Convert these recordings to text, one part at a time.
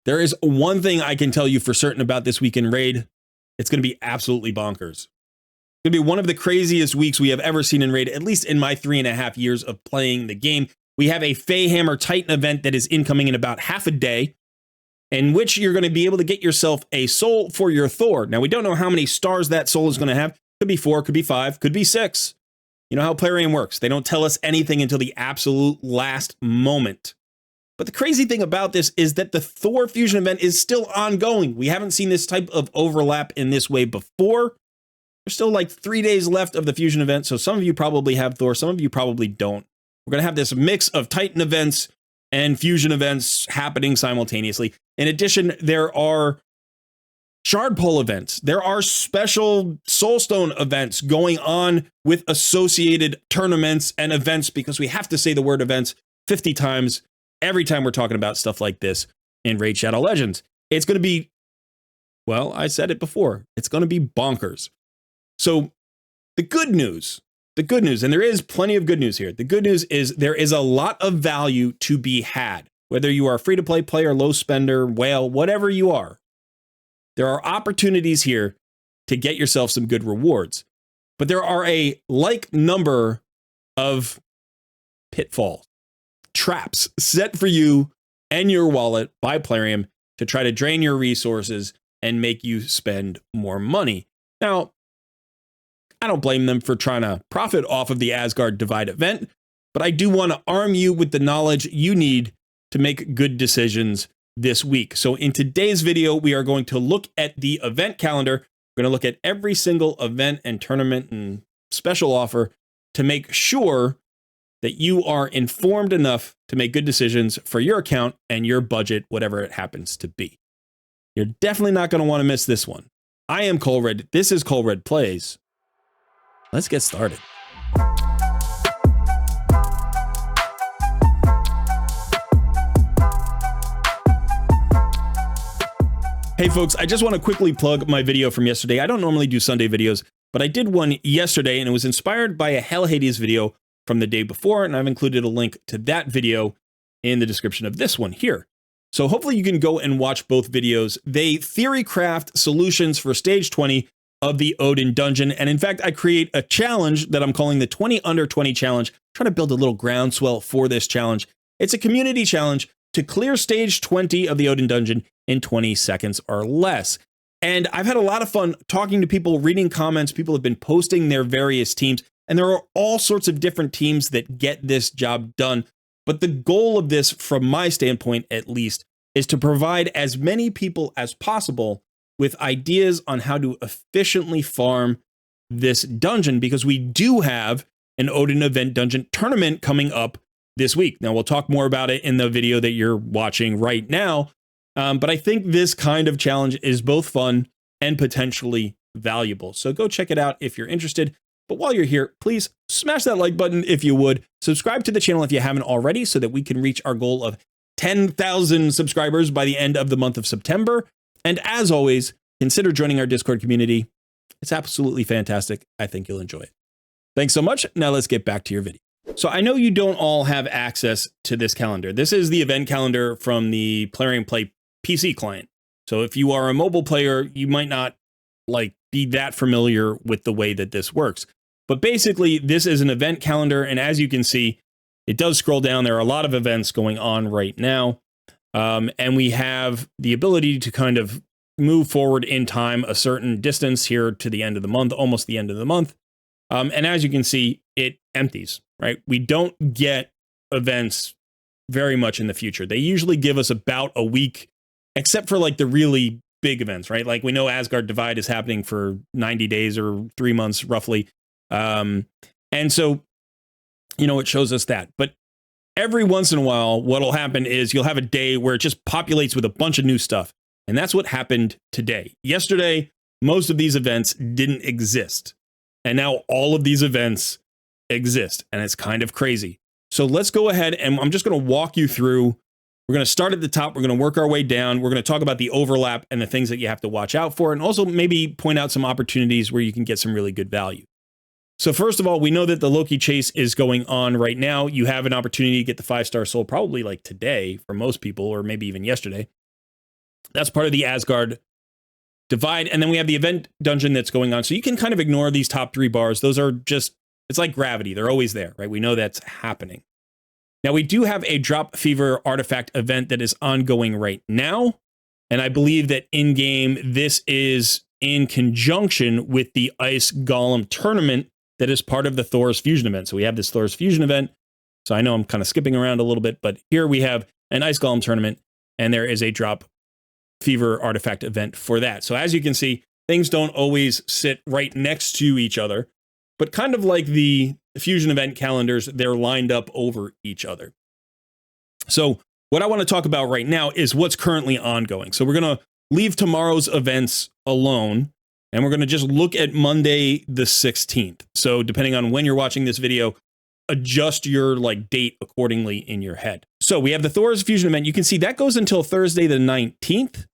There is one thing I can tell you for certain about this weekend raid. It's going to be absolutely bonkers. It's going to be one of the craziest weeks we have ever seen in raid, at least in my 3.5 years of playing the game. We have a Feyhammer Titan event that is incoming in about half a day, in which you're going to be able to get yourself a soul for your Thor. Now, we don't know how many stars that soul is going to have. Could be 4, could be 5, could be 6. You know how Plarium works. They don't tell us anything until the absolute last moment. But the crazy thing about this is that the Thor fusion event is still ongoing. We haven't seen this type of overlap in this way before. There's still like 3 days left of the fusion event, so some of you probably have Thor, some of you probably don't. We're going to have this mix of Titan events and fusion events happening simultaneously. In addition, there are Shard Pull events. There are special Soulstone events going on with associated tournaments and events, because we have to say the word events 50 times every time we're talking about stuff like this in Raid Shadow Legends. It's going to be, well, I said it before, it's going to be bonkers. So the good news, and there is plenty of good news here. The good news is there is a lot of value to be had, whether you are a free-to-play player, low spender, whale, whatever you are. There are opportunities here to get yourself some good rewards, but there are a like number of pitfalls, traps set for you and your wallet by Plarium to try to drain your resources and make you spend more money. Now, I don't blame them for trying to profit off of the Asgard Divide event, but I do want to arm you with the knowledge you need to make good decisions this week. So in today's video, we are going to look at the event calendar. We're going to look at every single event and tournament and special offer to make sure that you are informed enough to make good decisions for your account and your budget, whatever it happens to be. You're definitely not going to want to miss this one. I am Colred. This is Colred Plays. Let's get started. Hey folks, I just want to quickly plug my video from yesterday. I don't normally do Sunday videos, but I did one yesterday and it was inspired by a Hell Hades video from the day before, and I've included a link to that video in the description of this one here. So hopefully you can go and watch both videos. They theory craft solutions for stage 20 of the Odin dungeon, and in fact, I create a challenge that I'm calling the 20 under 20 challenge. I'm trying to build a little groundswell for this challenge. It's a community challenge to clear stage 20 of the Odin dungeon in 20 seconds or less. And I've had a lot of fun talking to people, reading comments. People have been posting their various teams, and there are all sorts of different teams that get this job done. But the goal of this, from my standpoint at least, is to provide as many people as possible with ideas on how to efficiently farm this dungeon, because we do have an Odin event dungeon tournament coming up this week. Now, we'll talk more about it in the video that you're watching right now, but I think this kind of challenge is both fun and potentially valuable. So go check it out if you're interested. But while you're here, please smash that like button if you would. Subscribe to the channel if you haven't already, so that we can reach our goal of 10,000 subscribers by the end of the month of September. And as always, consider joining our Discord community. It's absolutely fantastic. I think you'll enjoy it. Thanks so much. Now let's get back to your video. So I know you don't all have access to this calendar. This is the event calendar from the Plarium Play PC client. So if you are a mobile player, you might not be that familiar with the way that this works. But basically, this is an event calendar, and as you can see, it does scroll down. There are a lot of events going on right now, and we have the ability to kind of move forward in time a certain distance here to the end of the month, almost the end of the month. And as you can see, it empties, right? We don't get events very much in the future. They usually give us about a week, except for like the really big events, right? Like we know Asgard Divide is happening for 90 days or 3 months roughly. And so, you know, it shows us that. But every once in a while, what'll happen is you'll have a day where it just populates with a bunch of new stuff. And that's what happened today. Yesterday, most of these events didn't exist. And now all of these events exist. And it's kind of crazy. So let's go ahead and I'm just going to walk you through. We're going to start at the top. We're going to work our way down. We're going to talk about the overlap and the things that you have to watch out for, and also maybe point out some opportunities where you can get some really good value. So first of all, we know that the Loki chase is going on right now. You have an opportunity to get the 5-star soul probably like today for most people, or maybe even yesterday. That's part of the Asgard divide. And then we have the event dungeon that's going on. So you can kind of ignore these top 3 bars. Those are just, it's like gravity. They're always there, right? We know that's happening. Now, we do have a Drop Fever artifact event that is ongoing right now. And I believe that in-game, this is in conjunction with the Ice Golem tournament that is part of the Thor's Fusion event. So we have this Thor's Fusion event. So I know I'm kind of skipping around a little bit, but here we have an Ice Golem tournament, and there is a Drop Fever artifact event for that. So as you can see, things don't always sit right next to each other, but kind of like the Fusion event calendars, they're lined up over each other. So what I want to talk about right now is what's currently ongoing. So we're going to leave tomorrow's events alone, and we're going to just look at Monday the 16th. So depending on when you're watching this video, adjust your date accordingly in your head. So we have the Thor's Fusion event. You can see that goes until Thursday the 19th.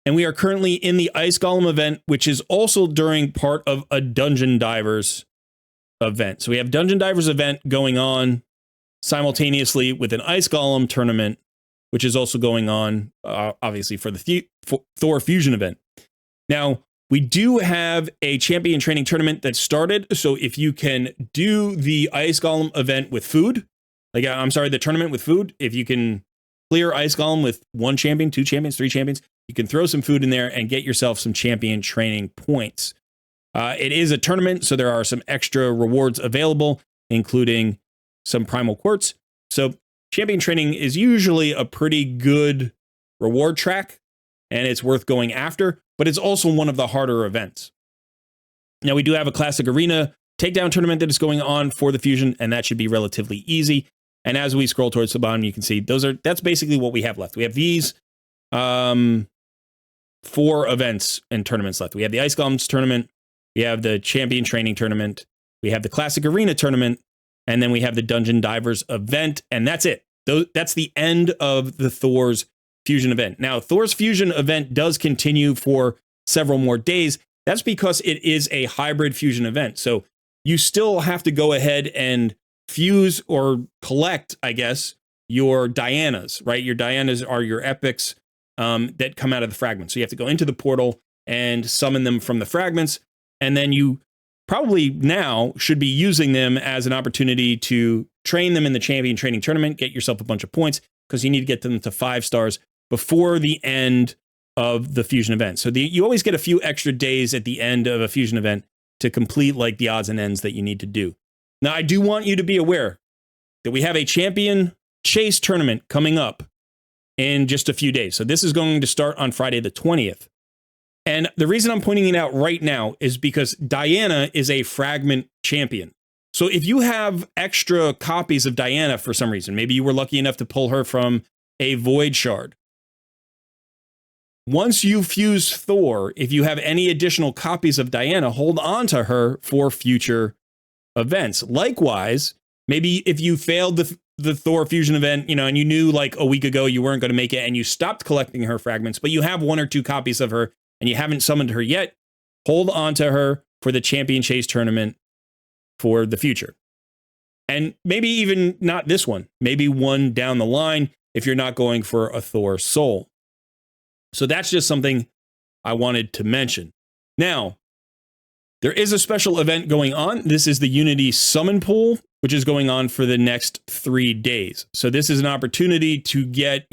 And we are currently in the Ice Golem event, which is also during part of a Dungeon Divers event. So we have Dungeon Divers event going on simultaneously with an Ice Golem tournament, which is also going on, obviously, for the Thor Fusion event. Now, we do have a champion training tournament that started. So if you can do the Ice Golem event with food, the tournament with food, if you can clear Ice Golem with 1 champion, 2 champions, 3 champions, you can throw some food in there and get yourself some champion training points. It is a tournament, so there are some extra rewards available, including some primal quartz. So champion training is usually a pretty good reward track, and it's worth going after, but it's also one of the harder events. Now, we do have a classic arena takedown tournament that is going on for the Fusion, and that should be relatively easy. And as we scroll towards the bottom, you can see that's basically what we have left. We have these 4 events and tournaments left. We have the Ice Golems tournament, we have the champion training tournament, we have the classic arena tournament, and then we have the Dungeon Divers event, and that's it. That's the end of the Thor's Fusion event. Now, Thor's Fusion event does continue for several more days. That's because it is a hybrid fusion event. So you still have to go ahead and fuse or collect, I guess, your Dianas, right? Your Dianas are your epics that come out of the fragments. So you have to go into the portal and summon them from the fragments. And then you probably now should be using them as an opportunity to train them in the champion training tournament, get yourself a bunch of points, because you need to get them to 5 stars before the end of the fusion event. So you always get a few extra days at the end of a fusion event to complete the odds and ends that you need to do. Now, I do want you to be aware that we have a champion chase tournament coming up in just a few days. So this is going to start on Friday the 20th. And the reason I'm pointing it out right now is because Diana is a fragment champion. So if you have extra copies of Diana for some reason, maybe you were lucky enough to pull her from a void shard. Once you fuse Thor, if you have any additional copies of Diana, hold on to her for future events. Likewise, maybe if you failed the Thor fusion event, and you knew a week ago you weren't going to make it and you stopped collecting her fragments, but you have 1 or 2 copies of her and you haven't summoned her yet, hold on to her for the champion chase tournament for the future. And maybe even not this one, maybe one down the line if you're not going for a Thor soul. So that's just something I wanted to mention. Now, there is a special event going on. This is the Unity Summon Pool, which is going on for the next 3 days. So this is an opportunity to get,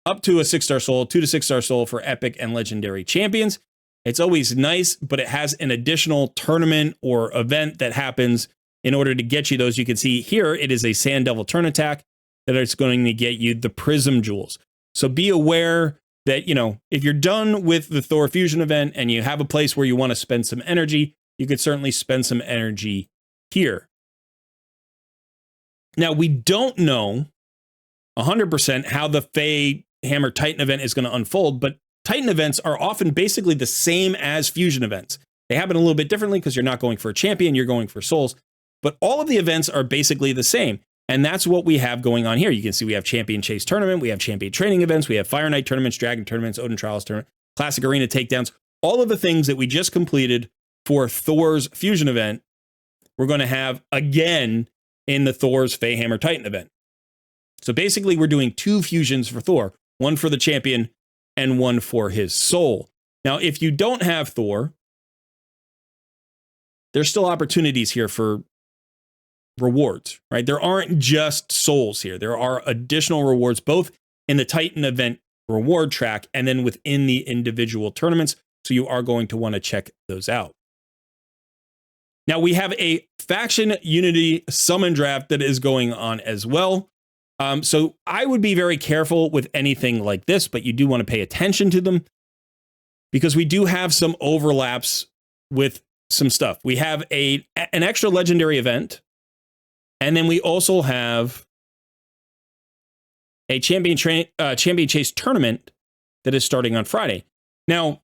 up to a 6-star soul, 2 to 6-star soul for epic and legendary champions. It's always nice, but it has an additional tournament or event that happens in order to get you those. You can see here, it is a Sand Devil turn attack that is going to get you the Prism Jewels. So be aware that, if you're done with the Thor Fusion event and you have a place where you want to spend some energy, you could certainly spend some energy here. Now, we don't know 100% how the Fae Hammer Titan event is going to unfold, but Titan events are often basically the same as Fusion events. They happen a little bit differently because you're not going for a champion, you're going for souls, but all of the events are basically the same. And that's what we have going on here. You can see we have Champion Chase Tournament, we have Champion Training events, we have Fire Knight tournaments, Dragon tournaments, Odin Trials tournament, Classic Arena takedowns, all of the things that we just completed for Thor's Fusion event, we're going to have again in the Thor's Fae Hammer Titan event. So basically we're doing 2 fusions for Thor, one for the champion and 1 for his soul. Now, if you don't have Thor, there's still opportunities here for rewards, right? There aren't just souls here. There are additional rewards, both in the Titan event reward track and then within the individual tournaments. So you are going to want to check those out. Now we have a faction unity summon draft that is going on as well. So I would be very careful with anything like this, but you do want to pay attention to them because we do have some overlaps with some stuff. We have an extra legendary event, and then we also have a champion chase tournament that is starting on Friday. Now,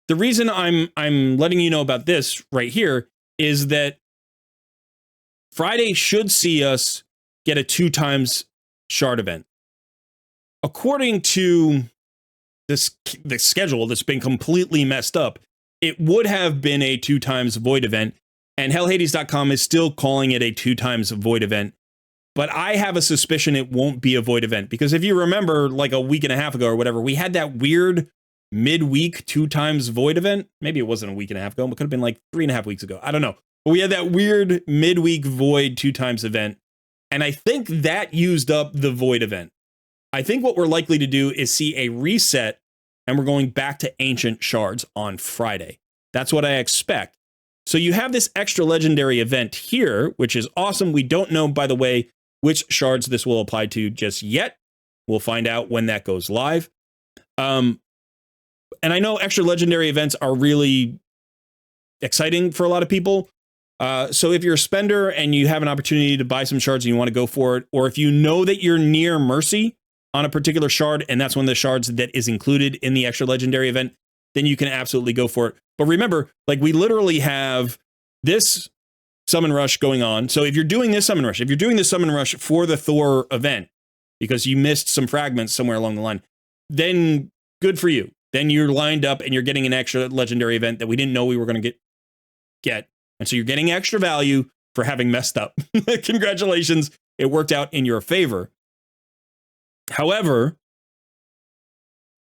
the reason I'm letting you know about this right here is that Friday should see us get a 2 times shard event. According to the schedule that's been completely messed up, it would have been a 2 times void event, and hellhades.com is still calling it a 2 times void event. But I have a suspicion it won't be a void event, because if you remember, like a week and a half ago or whatever, we had that weird midweek 2 times void event. Maybe it wasn't a week and a half ago, but it could have been like 3.5 weeks ago. I don't know. But we had that weird midweek void 2 times event. And I think that used up the void event. I think what we're likely to do is see a reset, and we're going back to ancient shards on Friday. That's what I expect. So you have this extra legendary event here, which is awesome. We don't know, by the way, which shards this will apply to just yet. We'll find out when that goes live. And I know extra legendary events are really exciting for a lot of people. So if you're a spender and you have an opportunity to buy some shards and you want to go for it, or if you know that you're near Mercy on a particular shard, and that's one of the shards that is included in the extra legendary event, then you can absolutely go for it. But remember, like, we literally have this summon rush going on. So if you're doing this summon rush, if you're doing this summon rush for the Thor event, because you missed some fragments somewhere along the line, then good for you. Then you're lined up and you're getting an extra legendary event that we didn't know we were going to get. And so you're getting extra value for having messed up. Congratulations. It worked out in your favor. However,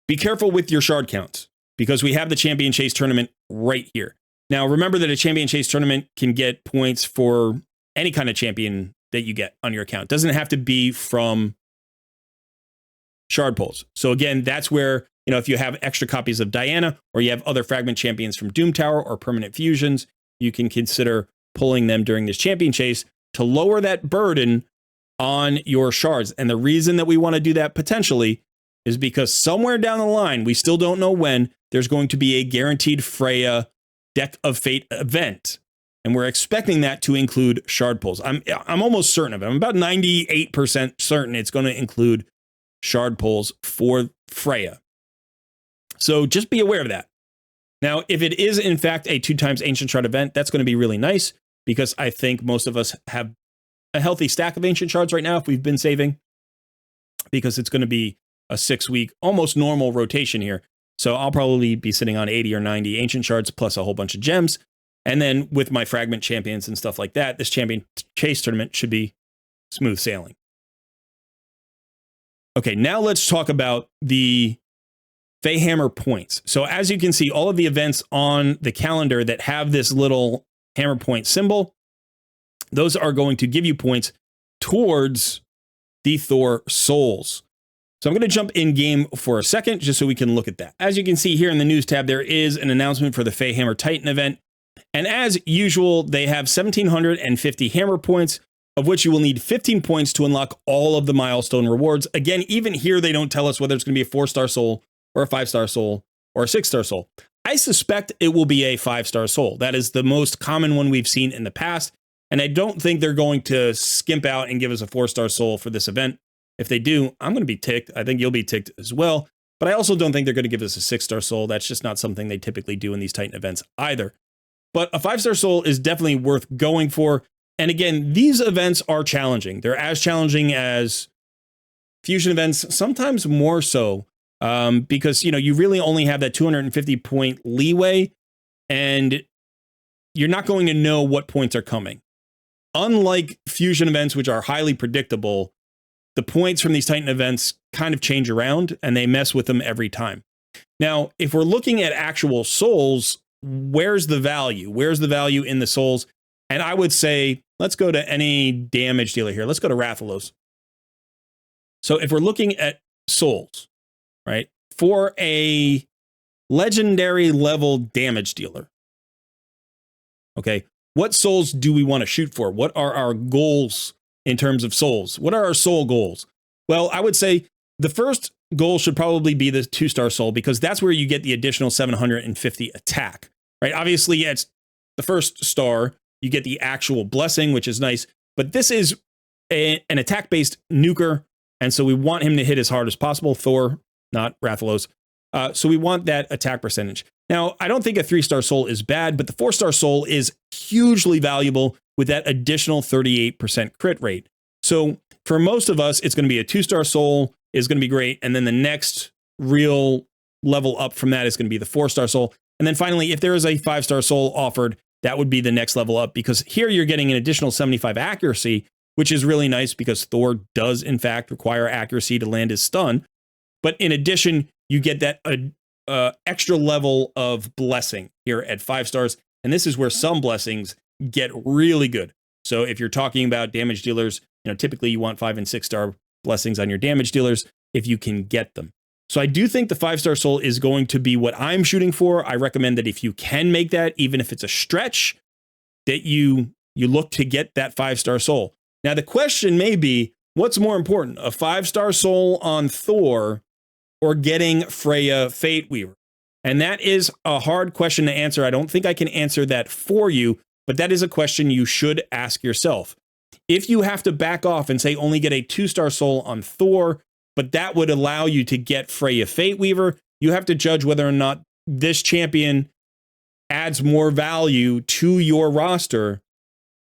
be careful with your shard counts, because we have the champion chase tournament right here. Now, remember that a champion chase tournament can get points for any kind of champion that you get on your account. It doesn't have to be from shard pulls. So again, that's where, you know, if you have extra copies of Diana, or you have other fragment champions from Doom Tower or permanent fusions, you can consider pulling them during this champion chase to lower that burden on your shards. And the reason that we want to do that potentially is because somewhere down the line, we still don't know when, there's going to be a guaranteed Freya Deck of Fate event. And we're expecting that to include shard pulls. I'm almost certain of it. I'm about 98% certain it's going to include shard pulls for Freya. So just be aware of that. Now, if it is in fact a 2 times ancient shard event, that's going to be really nice, because I think most of us have a healthy stack of ancient shards right now if we've been saving, because it's going to be a 6-week, almost normal rotation here. So I'll probably be sitting on 80 or 90 ancient shards plus a whole bunch of gems. And then with my fragment champions and stuff like that, this champion chase tournament should be smooth sailing. Okay, now let's talk about the Feyhammer points. So as you can see, all of the events on the calendar that have this little hammer point symbol, those are going to give you points towards the Thor souls. So I'm going to jump in game for a second just so we can look at that. As you can see here in the news tab, there is an announcement for the Feyhammer Titan event. And as usual, they have 1,750 hammer points, of which you will need 15 points to unlock all of the milestone rewards. Again, even here, they don't tell us whether it's going to be a 4-star soul or a 5-star soul or a 6-star soul. I suspect it will be a 5-star soul. That is the most common one we've seen in the past. And I don't think they're going to skimp out and give us a 4-star soul for this event. If they do, I'm going to be ticked. I think you'll be ticked as well. But I also don't think they're going to give us a 6-star soul. That's just not something they typically do in these Titan events either. But a 5-star soul is definitely worth going for. And again, these events are challenging. They're as challenging as fusion events, sometimes more so, because, you know, you really only have that 250 point leeway, and you're not going to know what points are coming. Unlike fusion events, which are highly predictable, the points from these Titan events kind of change around, and they mess with them every time. Now, if we're looking at actual souls, where's the value? Where's the value in the souls? And I would say, let's go to any damage dealer here. Let's go to Rathalos. So if we're looking at souls, right, for a legendary level damage dealer, okay, what souls do we want to shoot for? What are our goals in terms of souls? What are our soul goals? Well, I would say the first goal should probably be the 2-star soul, because that's where you get the additional 750 attack, right? Obviously, it's the first star. You get the actual blessing, which is nice, but this is an attack-based nuker, and so we want him to hit as hard as possible. Thor, not Rathalos. So we want that attack percentage. Now, I don't think a 3-star soul is bad, but the 4-star soul is hugely valuable with that additional 38% crit rate. So for most of us, it's going to be a 2-star soul is going to be great, and then the next real level up from that is going to be the 4-star soul. And then finally, if there is a 5-star soul offered, that would be the next level up, because here you're getting an additional 75 accuracy, which is really nice because Thor does in fact require accuracy to land his stun. But in addition, you get that extra level of blessing here at 5 stars. And this is where some blessings get really good. So if you're talking about damage dealers, typically you want 5 and 6-star blessings on your damage dealers if you can get them. So I do think the 5-star soul is going to be what I'm shooting for. I recommend that if you can make that, even if it's a stretch, that you look to get that 5-star soul. Now the question may be, what's more important, a 5-star soul on Thor or getting Freya Fate Weaver? And that is a hard question to answer. I don't think I can answer that for you, but that is a question you should ask yourself. If you have to back off and say only get a 2-star soul on Thor, but that would allow you to get Freya Fate Weaver, you have to judge whether or not this champion adds more value to your roster,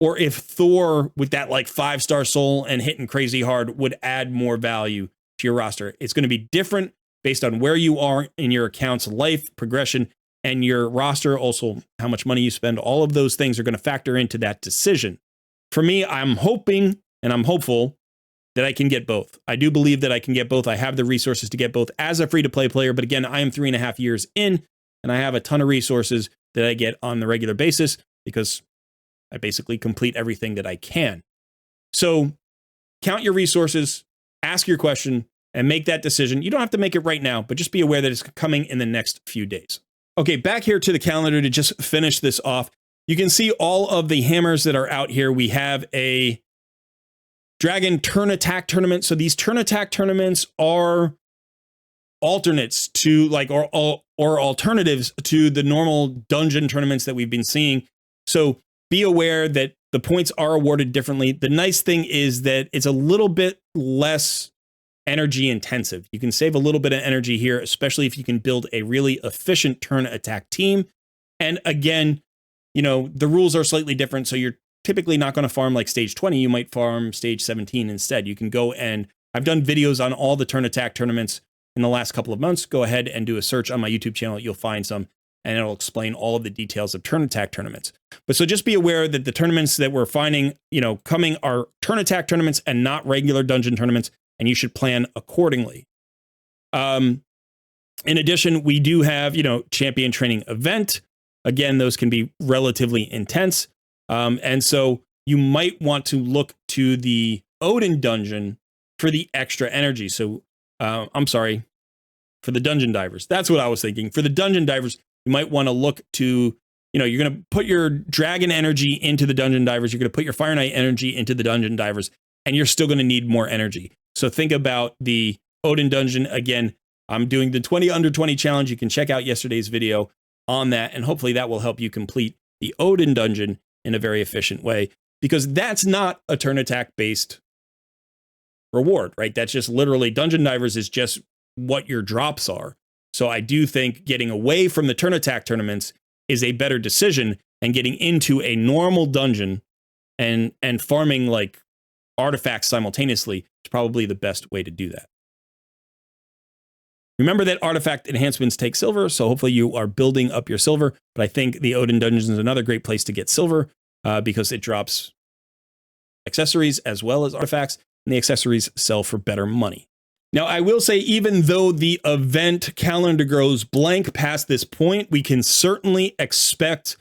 or if Thor with that like 5-star soul and hitting crazy hard would add more value to your roster. It's going to be different based on where you are in your account's life progression and your roster, also how much money you spend. All of those things are going to factor into that decision. For me, I'm hoping and I'm hopeful that I can get both. I do believe that I can get both. I have the resources to get both as a free-to-play player, but again, I am 3.5 years in, and I have a ton of resources that I get on the regular basis because I basically complete everything that I can. So count your resources, ask your question, and make that decision. You don't have to make it right now, but just be aware that it's coming in the next few days. Okay, back here to the calendar to just finish this off. You can see all of the hammers that are out here. We have a Dragon Turn Attack Tournament. So these Turn Attack tournaments are alternates to or alternatives to the normal dungeon tournaments that we've been seeing. So be aware that the points are awarded differently. The nice thing is that it's a little bit less energy intensive. You can save a little bit of energy here, especially if you can build a really efficient turn attack team. And again, the rules are slightly different. So you're typically not going to farm like stage 20. You might farm stage 17 instead. You can go, and I've done videos on all the turn attack tournaments in the last couple of months. Go ahead and do a search on my YouTube channel. You'll find some, and it'll explain all of the details of turn attack tournaments. But so just be aware that the tournaments that we're finding, coming are turn attack tournaments and not regular dungeon tournaments, and you should plan accordingly. In addition, we do have, champion training event. Again, those can be relatively intense. And so you might want to look to the Odin dungeon for the extra energy. So, I'm sorry, for the dungeon divers. That's what I was thinking. For the dungeon divers, you might want to look to, you're going to put your dragon energy into the dungeon divers. You're going to put your Fire Knight energy into the dungeon divers, and you're still going to need more energy. So think about the Odin dungeon. Again, I'm doing the 20 under 20 challenge. You can check out yesterday's video on that, and hopefully that will help you complete the Odin dungeon in a very efficient way, because that's not a turn attack based reward, right? That's just literally dungeon divers is just what your drops are. So I do think getting away from the turn attack tournaments is a better decision, and getting into a normal dungeon and farming like artifacts simultaneously is probably the best way to do that. Remember that artifact enhancements take silver, so hopefully you are building up your silver. But I think the Odin Dungeon is another great place to get silver because it drops accessories as well as artifacts, and the accessories sell for better money. Now, I will say, even though the event calendar goes blank past this point, we can certainly expect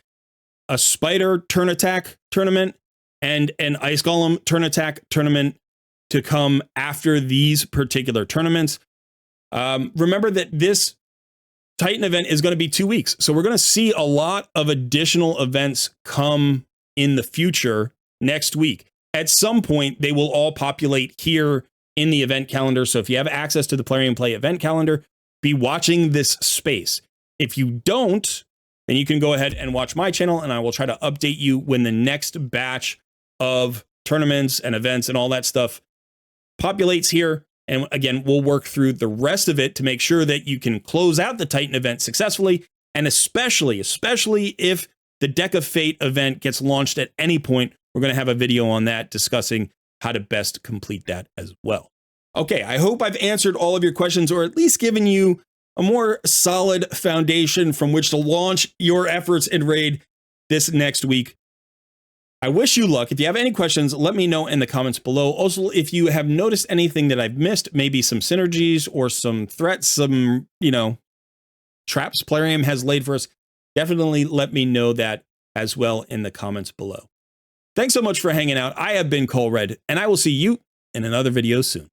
a Spider Turn Attack tournament and an Ice Golem Turn Attack tournament to come after these particular tournaments. Remember that this Titan event is going to be 2 weeks. So we're going to see a lot of additional events come in the future next week. At some point, they will all populate here in the event calendar. So if you have access to the Plarium Play event calendar, be watching this space. If you don't, then you can go ahead and watch my channel, and I will try to update you when the next batch of tournaments and events and all that stuff populates here. And again, we'll work through the rest of it to make sure that you can close out the Titan event successfully. And especially if the Deck of Fate event gets launched at any point, we're going to have a video on that discussing how to best complete that as well. Okay, I hope I've answered all of your questions, or at least given you a more solid foundation from which to launch your efforts in Raid this next week. I wish you luck. If you have any questions, let me know in the comments below. Also, if you have noticed anything that I've missed, maybe some synergies or some threats, some, traps Plarium has laid for us, definitely let me know that as well in the comments below. Thanks so much for hanging out. I have been Cole Red, and I will see you in another video soon.